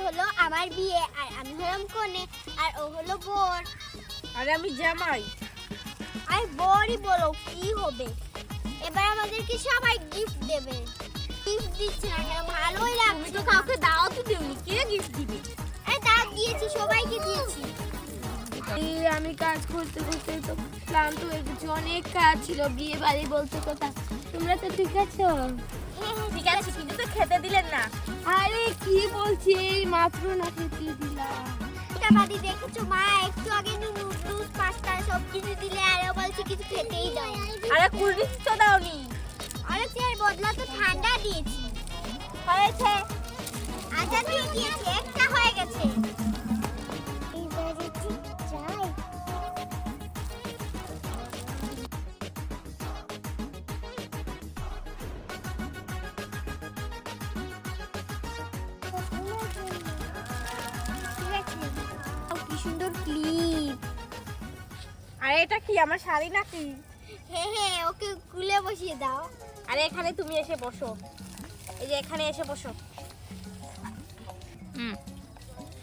হলো আমার বিয়ে আর আমি হলাম কনে আর ও হলো বর। আরে আমি জামাই। আরে বরই বলো কি হবে? এবার আমাদেরকে সবাই গিফট দেবে। গিফট দিচ্ছে না কেন? ভালোই তুমি লাগছে তো কাউকে দাওয়াতও দিওনি, কে গিফট দিবে? আরে দাঁত দিয়েছি, সবাইকে দিয়েছি। আমি কাজ করতে করতে তো ক্লান্ত হয়ে গেছি, অনেক কাজ ছিল, বিয়ে বাড়ি বলতে কথা। তোমরা তো ঠিক আছো? হ্যাঁ ঠিক আছে, কিন্তু তো খেতে দিলেন না। আরে কি বলছি, এই মাত্র না খেতে দিলাম। বাড়ি দেখেছো মা একটু আগে নুডলস পাস্তা সব কিছু দিলে আর ও বলছে কিছু খেতেই দাও। আরে কুল ড্রিঙ্কস তো দাওনি। আরে চেয়ার বদলা তো ঠান্ডা দিয়েছি। হয়েছে। আচ্ছা দিয়ে দিয়েছি, একটা হয়ে গেছে। কি সুন্দর ক্লিপ। আরে এটা কি আমার শাড়ি নাকি? হ্যাঁ হ্যাঁ, ওকে কুলে বসিয়ে দাও। আরে এখানে তুমি এসে বসো, এই যে এখানে এসে বসো।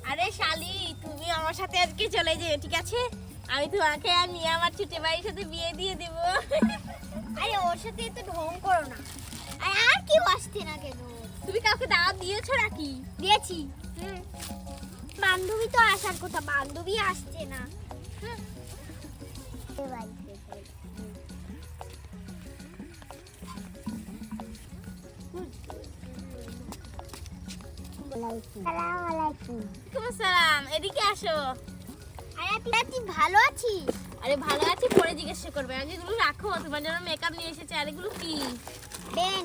আরে শালি, তুমি আমার সাথে আজকে চলে যেও, ঠিক আছে? আমি তোমাকে আর নিয়ে আমার ছোট ভাইয়ের সাথে বিয়ে দিয়ে দেব। আরে ওর সাথে তো ঢং করো না। আর কি আসছে না কেন? তুমি কাউকে দাওয়াত দিয়েছো নাকি? দিয়েছি। বান্ধবী তো আসার কথা, বান্ধবী আসছে না। ওয়ালাইকুম আসসালাম, এদিকে আসো। আরে তুই ভালো আছিস? আরে ভালো আছি, পরে জিজ্ঞাসা করবে। আগে এগুলো রাখো, তোমার জন্য মেকআপ নিয়ে এসেছে। আর এগুলো কি? বেন,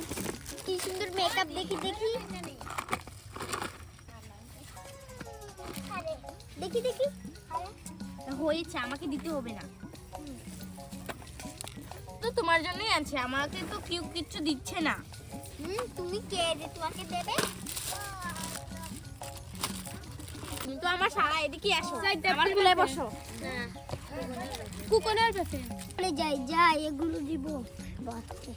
কি সুন্দর মেকআপ, দেখি দেখি দেখি দেখি। হয়েছে, আমাকে দিতে হবে না। তো তোমার জন্যই আনছে, আমাকে তো কেউ কিচ্ছু দিচ্ছে না। তুমি কে যে তোমাকে দেবে? তুমি তো আমার সারা, এদিকে আসো, আমার কুলে বসো। কুকুরের কাছে চলে যাই যাই, এগুলো দিব বাচ্চা।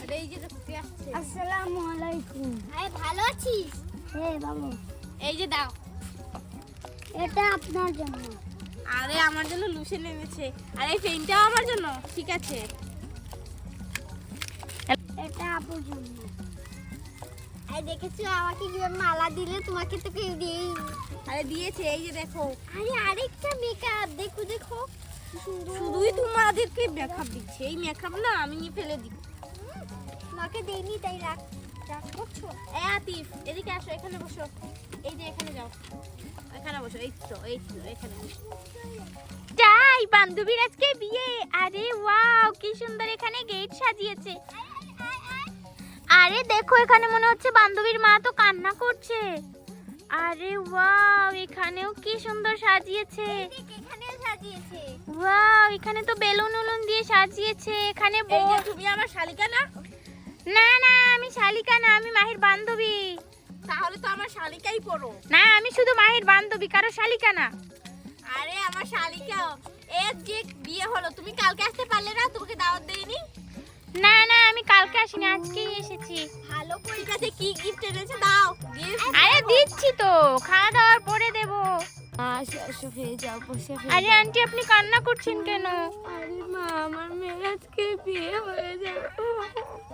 আরে এই যে দেখতে আসছে। আসসালামু আলাইকুম। আরে ভালো আছিস? হ্যাঁ বাবু, এই যে দাও। এটা আপনার জন্য। আরে আমার জন্য লুসেন এনেছে। আর এই পেনটাও আমার জন্য, ঠিক আছে? এটা আপুর জন্য। আরে দেখেছো আমাকে কিভাবে মালা দিলে? তোমাকে তো কেউ দিই। আরে দিয়েছে, এই যে দেখো। আরে আরেকটা মেকআপ, দেখো দেখো কি সুন্দর। শুধুই তোমাদেরকে মেকআপ দিচ্ছে, এই মেকআপ না আমি নিয়ে ফেলে দিব। তোমাকে দেইনি তাই রাগ রাগ করছো? এই আতিফ, এদিকে আসো, এখানে বসো। এই যে এখানে যাও, এখানে বসো। এই তো এখানে যাই, বান্ধবীর আজকে বিয়ে। আরে ওয়াও, কি সুন্দর এখানে গেট সাজিয়েছে। আরে দেখো, এখানে মনে হচ্ছে বান্ধবীর মা তো কান্না করছে। আরে ওয়াও, এখানেও কি সুন্দর সাজিয়েছে। এখানে সাজিয়েছে। ওয়াও, এখানে তো বেলুন উলুন দিয়ে সাজিয়েছে। এখানে এই যে তুমি আমার শালিকা না? না না, আমি শালিকা না, আমি মাহির বান্ধবী। তাহলে তো আমার শালিকাই পড়ো। না, আমি শুধু মাহির বান্ধবী, কারো শালিকা না। আরে আমার শালিকা। এর যে বিয়ে হলো, তুমি কালকে আসতে পারলে না? তোমাকে দাওয়াত দেইনি? না না, আমি কালকে আসিনি, আজকেই এসেছি। ভালো করে। ঠিক আছে, কি গিফট এনেছে দাও। আরে দিচ্ছি তো, খাওয়া দাওয়ার পরে দেবো। আরে আন্টি, আপনি কান্না করছেন কেন? আরে মা, আমার মেয়ের আজকে বিয়ে হয়ে যাবে।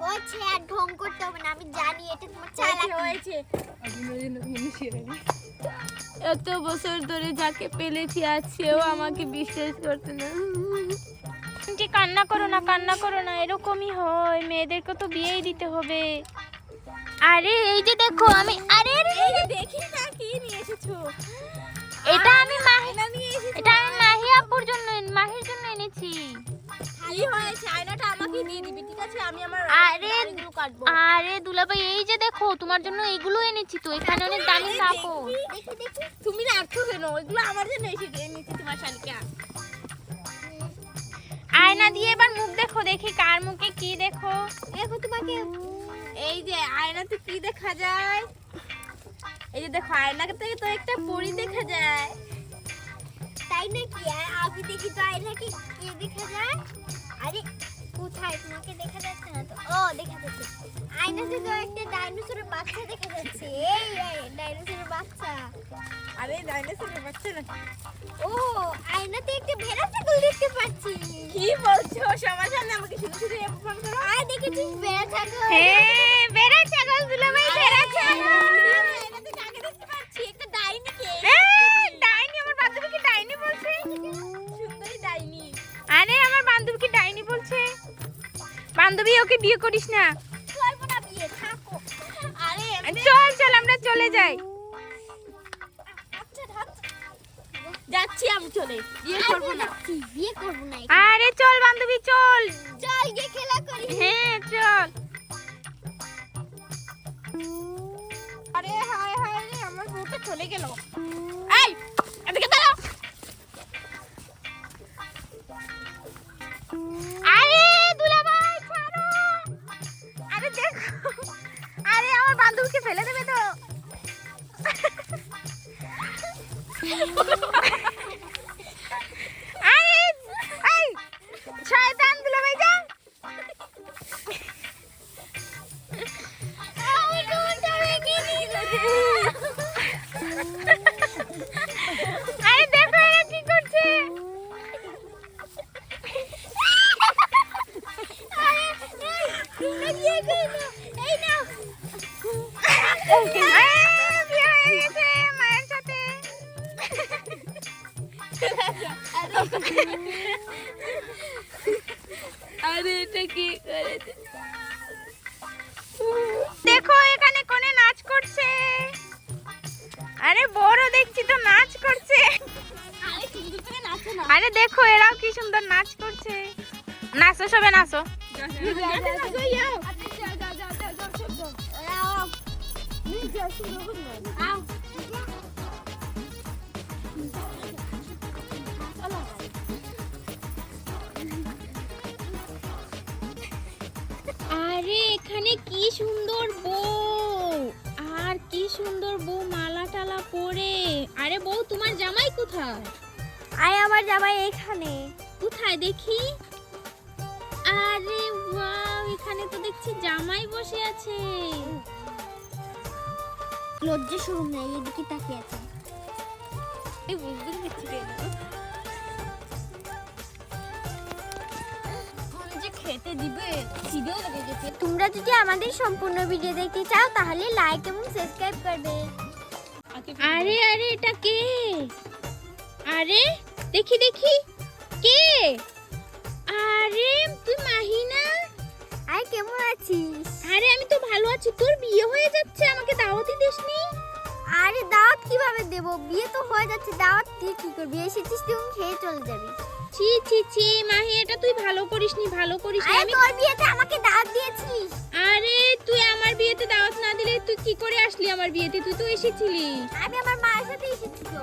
হয়েছে, আর ঢং করতে হবে না, আমি জানি এটা তোমার চালাকি। হয়েছে। এত বছর ধরে যাকে পেলেছি, আজ সেও আমাকে বিশ্বাস করতে না। আন্টি কান্না করো না, কান্না করো না, এরকমই হয়, মেয়েদেরকে তো বিয়েই দিতে হবে। আরে এই যে দেখো, আমি আরে এই যে দেখি না কি নিয়ে এসেছো। এটা আমি আয়না নিয়ে এসেছো। এটা আমি মাহি আপুর জন্য, মাহির জন্য এনেছি। কি হয়েছে? আয়নাটা আমাকে দিয়ে দিবি, ঠিক আছে? আমি আমার আরে দাড়িগুলো কাটবো। আরে দুলাভাই, এই যে দেখো, তোমার জন্য এইগুলো এনেছি তো, এখানে অনেক দামি কাপড়। দেখি দেখি। তুমি রাখছো কেন? ওইগুলো আমার জন্য এনেছি তোমার শালিকা। আয়না দিয়ে এবার মুখ দেখো, দেখি কার মুখে কি দেখো। দেখো তোমাকে। এই যে আয়নাতে কি দেখা যায়? এই যে দেখো, আয়নাতে তো একটা পরী দেখা যায়। তাই নাকি? আর আমি দেখি তো আয়নাকে কি দেখা যায়? আরে কোথায় তোমাকে দেখা যাচ্ছে না তো? ও দেখা যাচ্ছে, আয়না থেকে একটা ডাইনোসরের বাচ্চা দেখা যাচ্ছে। এই ডাইনোসরের বাচ্চা। আরে ডাইনোসরের বাচ্চা না, ও আয়নাতে একটা ভেড়া ছাগল দেখতে পাচ্ছি। কি বলছো? সবার সামনে আমাকে শুধু শুধু এরকম করো। আয় দেখেছিস ভেড়া ছাগল? হ্যাঁ বেড়া ছাগল দুলাভাই, বেড়া ছাগল। এটাতে কাকে দেখতে পাচ্ছি? একটা ডাইনিকে। ডাইনি, আমার বান্ধবীকে ডাইনি বলছে। সুন্দরী ডাইনি। আরে আমার বান্ধবীকে ডাইনি বলছে। বান্ধবী ওকে বিয়ে করিস না। করবো না বিয়ে, থাকো। আরে চল চল আমরা চলে যাই। আচ্ছা ধাত, যাচ্ছি আমি চলে, বিয়ে করবো না। বিয়ে করবো না। আরে চল বান্ধবী চল। চল গিয়ে খেলা করি। হ্যাঁ চল। আরে হায় হায় রে, আমার বউটা চলে গেল। এই এদিকে দাঁড়াও। আরে দুলাভাই ছাড়ো। আরে দেখো, আরে আমার বান্ধবীকে ফেলে দেবে তো। আরে এই শয়তান দুলাভাই যা। আমি তোমাকে রেখে দিলাম। আরে দেখো এরা কি করছে। তোমরা বিয়ে করো না। এই নাও। বিয়ে হয়ে গেছে মায়ের সাথে। আরে এটা কি করেছে? দেখো এখানে কোনে নাচ করছে। আরে বড় দেখছি তো নাচ করছে। আরে তুমি তুমি নাচো না। আরে দেখো এরাও কি সুন্দর নাচ করছে। নাচো সবে নাচো। আরে এখানে কি সুন্দর বউ, আর কি সুন্দর বউ মালা টালা পরে। আরে বউ তোমার জামাই কোথায়? আয় আমার জামাই এখানে। কোথায় দেখি? আরে ওয়াও, এখানে তো দেখছি জামাই বসে আছে। লজ্জা শরম নাই, এদিকে তাকিয়ে আছে। এই বুঝতে দিচ্ছি রে। কোন যে খেতে দিবে, খিদেও লেগে গেছে। তোমরা যদি আমাদের সম্পূর্ণ ভিডিও দেখতে চাও তাহলে লাইক এবং সাবস্ক্রাইব করবে। আরে আরে এটা কে? আরে দেখি দেখি কে? আরে তুই মাহিনা? আয় কেমন আছিস? আরে আমি তো ভালো আছি। তোর বিয়ে হয়ে যাচ্ছে, আমাকে দাওয়াতই দিসনি। আরে দাওয়াত কিভাবে দেব? বিয়ে তো হয়ে যাচ্ছে, দাওয়াত তুই কি করবি? এসেছিস তুই খেয়ে চলে যাবি। ছি ছি ছি মাহি, এটা তুই ভালো করিসনি, ভালো করিসনি। আরে আমি তোর বিয়েতে আমাকে দাওয়াত দিয়েছিস। আরে তুই আমার বিয়েতে দাওয়াত না দিলে তুই কি করে আসলি আমার বিয়েতে? তুই তো এসেছিলি। আমি আমার মায়ের সাথে এসেছি তো।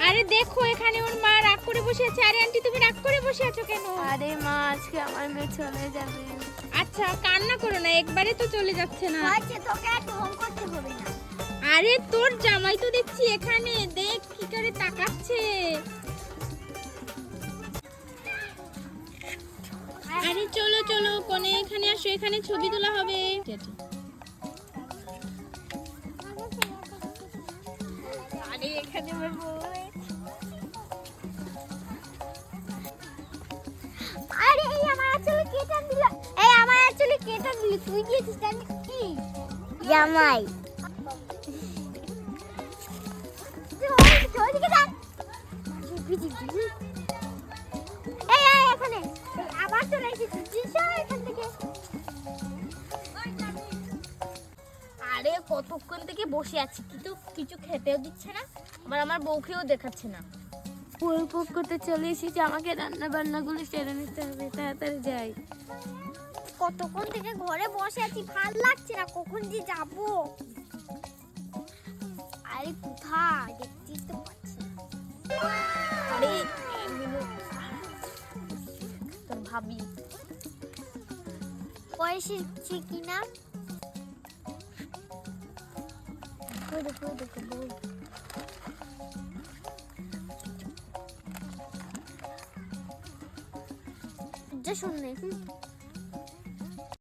আরে দেখো এখানে ওর মা রাগ করে বসে আছে। আরে আন্টি তুমি রাগ করে বসে আছো কেন? আরে মা আজকে আমার মেয়ে চলে যাবে। আচ্ছা কান্না করো না, একবারে তো চলে যাচ্ছে না। আচ্ছা তোকে আর ঢং করতে হবে না। আরে তোর জামাই তো দেখছি এখানে, দেখ কি করে তাকাচ্ছে। আরে চলো চলো কোনে এখানে আসো, এখানে ছবি তোলা হবে। আরে এখানে আমার বউ। আরে এই আমার আসলে কেটা দিল। এই আমার আসলে কেটা দিল, তুই দিয়েছিস আমি কি? জামাই। ওইদিকে যা। এই আয় এখানে। আবার চলে এসেছিস এখান থেকে। আরে কতক্ষণ থেকে বসে আছি, কিন্তু কিছু খেতেও দিচ্ছে না, আবার আমার বউকেও দেখাচ্ছে না। ফুল পুক করতে চলে এসেছি, আমাকে রান্না বান্নাগুলো সেরে নিতে হবে, তাড়াতাড়ি যাই। কতক্ষণ থেকে ঘরে বসে আছি, ভাল লাগছে না, কখন যে যাব। আরে কোথায় দেখছিস তো পাচ্ছি। আরে তোর ভাবি এসেছি কিনা দেখো দেখো বল। লজ্জা শূন্য।